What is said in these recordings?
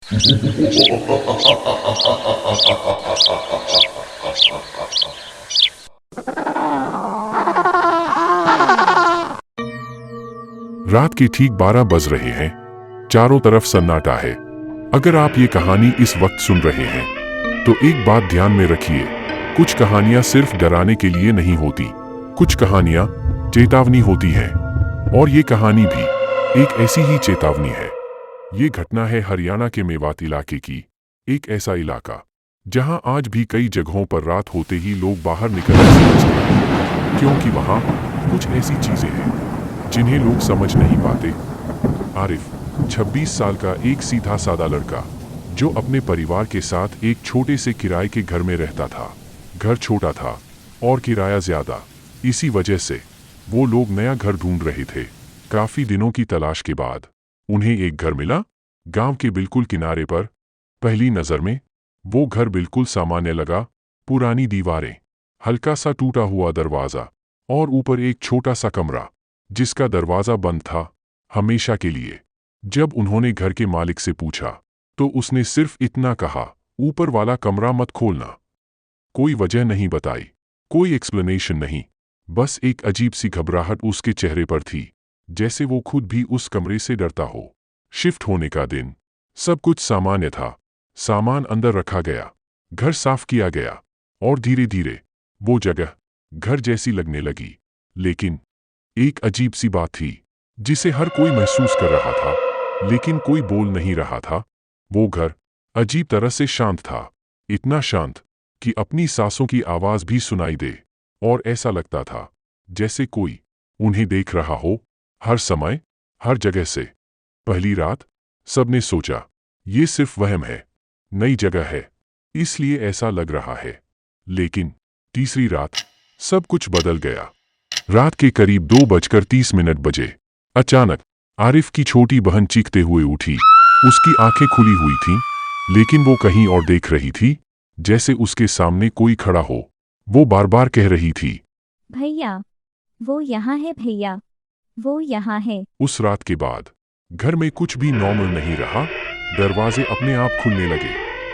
रात के ठीक 12 बज रहे हैं। चारों तरफ सन्नाटा है। अगर आप ये कहानी इस वक्त सुन रहे हैं तो एक बात ध्यान में रखिए, कुछ कहानियां सिर्फ डराने के लिए नहीं होती, कुछ कहानियां चेतावनी होती हैं। और ये कहानी भी एक ऐसी ही चेतावनी है। ये घटना है हरियाणा के मेवात इलाके की। एक ऐसा इलाका जहां आज भी कई जगहों पर रात होते ही लोग बाहर निकलने से बचते हैं, क्योंकि वहां कुछ ऐसी चीजें हैं जिन्हें लोग समझ नहीं पाते। आरिफ 26 साल का एक सीधा सादा लड़का जो अपने परिवार के साथ एक छोटे से किराए के घर में रहता था। घर छोटा था और किराया ज्यादा, इसी वजह से वो लोग नया घर ढूंढ रहे थे। काफी दिनों की तलाश के बाद उन्हें एक घर मिला, गांव के बिल्कुल किनारे पर। पहली नजर में वो घर बिल्कुल सामान्य लगा। पुरानी दीवारें, हल्का सा टूटा हुआ दरवाजा और ऊपर एक छोटा सा कमरा जिसका दरवाजा बंद था हमेशा के लिए। जब उन्होंने घर के मालिक से पूछा तो उसने सिर्फ इतना कहा, ऊपर वाला कमरा मत खोलना। कोई वजह नहीं बताई, कोई एक्सप्लेनेशन नहीं, बस एक अजीब सी घबराहट उसके चेहरे पर थी, जैसे वो खुद भी उस कमरे से डरता हो। शिफ्ट होने का दिन, सब कुछ सामान्य था। सामान अंदर रखा गया, घर साफ किया गया और धीरे धीरे वो जगह घर जैसी लगने लगी। लेकिन एक अजीब सी बात थी जिसे हर कोई महसूस कर रहा था, लेकिन कोई बोल नहीं रहा था। वो घर अजीब तरह से शांत था, इतना शांत कि अपनी सांसों की आवाज भी सुनाई दे, और ऐसा लगता था जैसे कोई उन्हें देख रहा हो, हर समय, हर जगह से। पहली रात सबने सोचा ये सिर्फ वहम है, नई जगह है इसलिए ऐसा लग रहा है। लेकिन तीसरी रात सब कुछ बदल गया। रात के करीब 2:30 बजे अचानक आरिफ की छोटी बहन चीखते हुए उठी। उसकी आंखें खुली हुई थीं, लेकिन वो कहीं और देख रही थी, जैसे उसके सामने कोई खड़ा हो। वो बार बार कह रही थी, भैया, वो यहाँ है, भैया, वो यहाँ है। उस रात के बाद घर में कुछ भी नॉर्मल नहीं रहा। दरवाजे अपने आप खुलने लगे,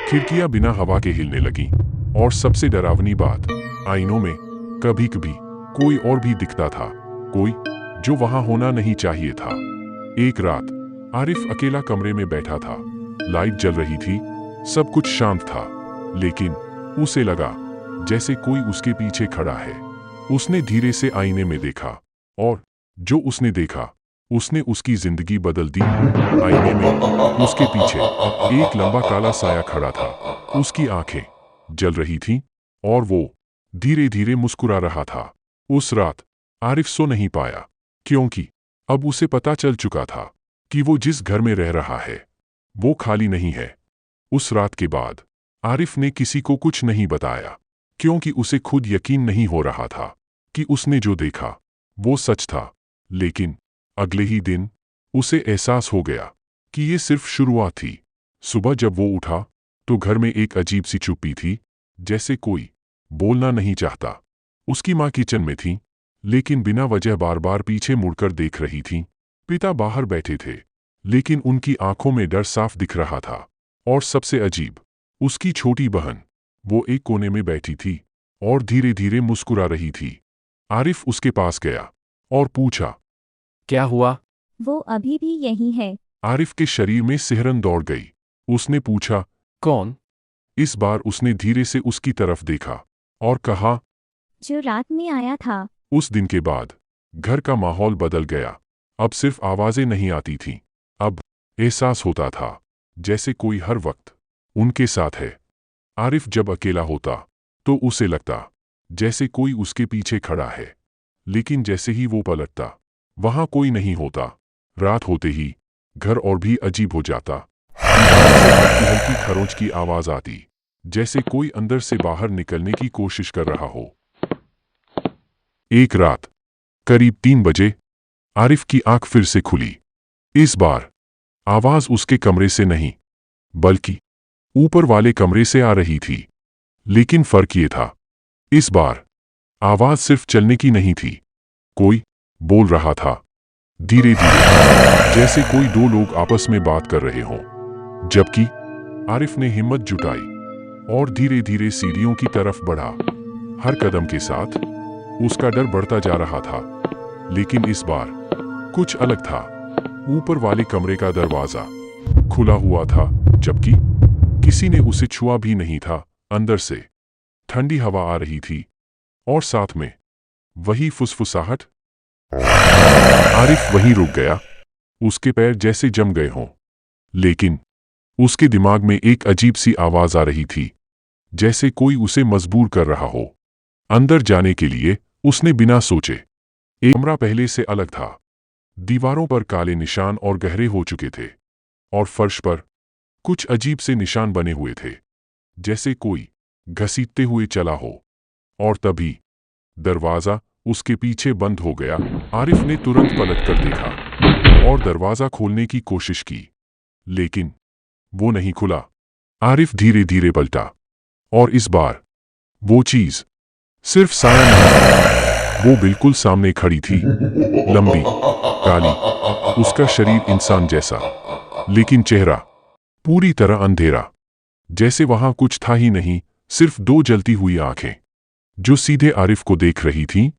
खिड़कियां बिना हवा के हिलने लगीं, और सबसे डरावनी बात, आईनों में कभी कभी कोई और भी दिखता था, कोई जो वहां होना नहीं चाहिए था। एक रात आरिफ अकेला कमरे में बैठा था। लाइट जल रही थी, सब कुछ शांत था, लेकिन उसे लगा जैसे कोई उसके पीछे खड़ा है। उसने धीरे से आईने में देखा, और जो उसने देखा उसने उसकी जिंदगी बदल दी। आईने में उसके पीछे एक लंबा काला साया खड़ा था। उसकी आंखें जल रही थीं और वो धीरे धीरे मुस्कुरा रहा था। उस रात आरिफ सो नहीं पाया, क्योंकि अब उसे पता चल चुका था कि वो जिस घर में रह रहा है वो खाली नहीं है। उस रात के बाद आरिफ ने किसी को कुछ नहीं बताया, क्योंकि उसे खुद यकीन नहीं हो रहा था कि उसने जो देखा वो सच था। लेकिन अगले ही दिन उसे एहसास हो गया कि ये सिर्फ शुरुआत थी। सुबह जब वो उठा तो घर में एक अजीब सी चुप्पी थी, जैसे कोई बोलना नहीं चाहता। उसकी माँ किचन में थी, लेकिन बिना वजह बार बार पीछे मुड़कर देख रही थी। पिता बाहर बैठे थे, लेकिन उनकी आंखों में डर साफ दिख रहा था। और सबसे अजीब, उसकी छोटी बहन, वो एक कोने में बैठी थी और धीरे धीरे मुस्कुरा रही थी। आरिफ उसके पास गया और पूछा, क्या हुआ? वो अभी भी यही है। आरिफ के शरीर में सिहरन दौड़ गई। उसने पूछा, कौन? इस बार उसने धीरे से उसकी तरफ देखा और कहा, जो रात में आया था। उस दिन के बाद घर का माहौल बदल गया। अब सिर्फ आवाजें नहीं आती थीं, अब एहसास होता था जैसे कोई हर वक्त उनके साथ है। आरिफ जब अकेला होता तो उसे लगता जैसे कोई उसके पीछे खड़ा है, लेकिन जैसे ही वो पलटता वहां कोई नहीं होता। रात होते ही घर और भी अजीब हो जाता। हल्की हल्की खरोंच की आवाज आती, जैसे कोई अंदर से बाहर निकलने की कोशिश कर रहा हो। एक रात करीब 3 बजे आरिफ की आंख फिर से खुली। इस बार आवाज उसके कमरे से नहीं, बल्कि ऊपर वाले कमरे से आ रही थी। लेकिन फर्क ये था, इस बार आवाज सिर्फ चलने की नहीं थी, कोई बोल रहा था, धीरे धीरे, जैसे कोई दो लोग आपस में बात कर रहे हों। जबकि आरिफ ने हिम्मत जुटाई और धीरे धीरे सीढ़ियों की तरफ बढ़ा। हर कदम के साथ उसका डर बढ़ता जा रहा था, लेकिन इस बार कुछ अलग था। ऊपर वाले कमरे का दरवाजा खुला हुआ था, जबकि किसी ने उसे छुआ भी नहीं था। अंदर से ठंडी हवा आ रही थी और साथ में वही फुसफुसाहट। आरिफ वहीं रुक गया, उसके पैर जैसे जम गए हों। लेकिन उसके दिमाग में एक अजीब सी आवाज आ रही थी, जैसे कोई उसे मजबूर कर रहा हो। अंदर जाने के लिए उसने बिना सोचे। एक कमरा पहले से अलग था। दीवारों पर काले निशान और गहरे हो चुके थे, और फर्श पर कुछ अजीब से निशान बने हुए थे, जैसे कोई घसीटते हुए चला हो। और तभी दरवाजा उसके पीछे बंद हो गया। आरिफ ने तुरंत पलटकर देखा और दरवाजा खोलने की कोशिश की, लेकिन वो नहीं खुला। आरिफ धीरे धीरे पलटा, और इस बार वो चीज सिर्फ साया नहीं, वो बिल्कुल सामने खड़ी थी। लंबी, काली, उसका शरीर इंसान जैसा, लेकिन चेहरा पूरी तरह अंधेरा, जैसे वहां कुछ था ही नहीं, सिर्फ दो जलती हुई आंखें जो सीधे आरिफ को देख रही थीं।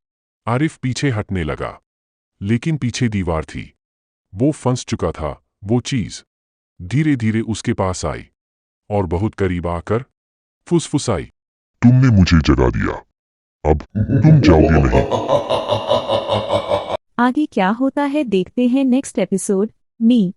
आरिफ पीछे हटने लगा, लेकिन पीछे दीवार थी। वो फंस चुका था। वो चीज धीरे धीरे उसके पास आई और बहुत करीब आकर फुसफुसाई, तुमने मुझे जगा दिया, अब तुम जाओगे नहीं। आगे क्या होता है देखते हैं नेक्स्ट एपिसोड में।